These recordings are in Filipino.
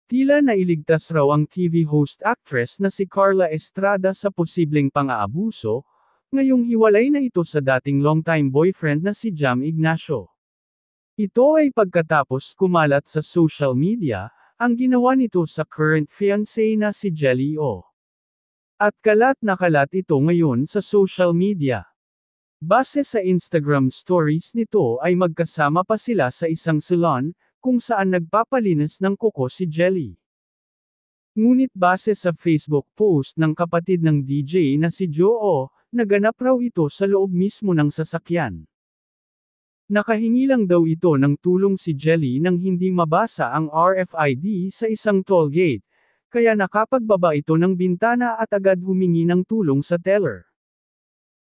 Tila nailigtas raw ang TV host actress na si Carla Estrada sa posibleng pang-aabuso, ngayong hiwalay na ito sa dating longtime boyfriend na si Jam Ignacio. Ito ay pagkatapos kumalat sa social media, ang ginawa nito sa current fiancé na si Jelly O. At kalat na kalat ito ngayon sa social media. Base sa Instagram stories nito ay magkasama pa sila sa isang salon, kung saan nagpapalinis ng kuko si Jelly. Ngunit base sa Facebook post ng kapatid ng DJ na si Joe, naganap raw ito sa loob mismo ng sasakyan. Nakahingi lang daw ito ng tulong si Jelly nang hindi mabasa ang RFID sa isang toll gate, kaya nakapagbaba ito ng bintana at agad humingi ng tulong sa teller.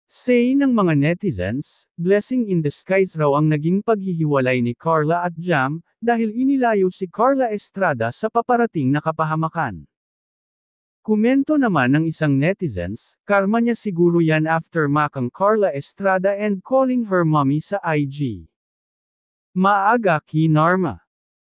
Say ng mga netizens, blessing in disguise raw ang naging paghihiwalay ni Carla at Jam, dahil inilayo si Carla Estrada sa paparating na kapahamakan. Komento naman ng isang netizens, karma niya siguro yan after makang Carla Estrada and calling her mommy sa IG. Maaga kinarma.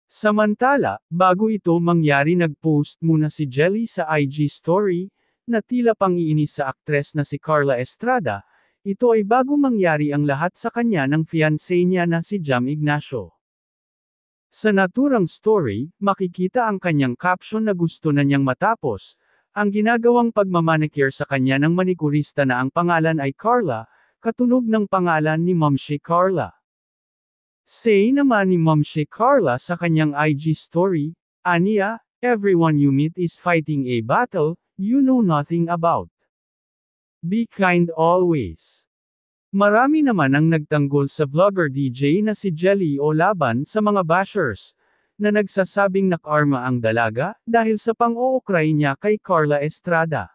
Samantala, bago ito mangyari nag-post muna si Jelly sa IG story, na tila pang-iinis sa aktres na si Carla Estrada, ito ay bago mangyari ang lahat sa kanya ng fiancé niya na si Jam Ignacio. Sa naturang story, makikita ang kanyang caption na gusto na niyang matapos, ang ginagawang pagmamanicure sa kanya ng manikurista na ang pangalan ay Carla, katunog ng pangalan ni Momshi Carla. Say naman ni Momshi Carla sa kanyang IG story, "Aniya, everyone you meet is fighting a battle you know nothing about. Be kind always." Marami naman ang nagtanggol sa vlogger DJ na si Jelly O laban sa mga bashers, na nagsasabing nakarma ang dalaga, dahil sa pang-ookray niya kay Carla Estrada.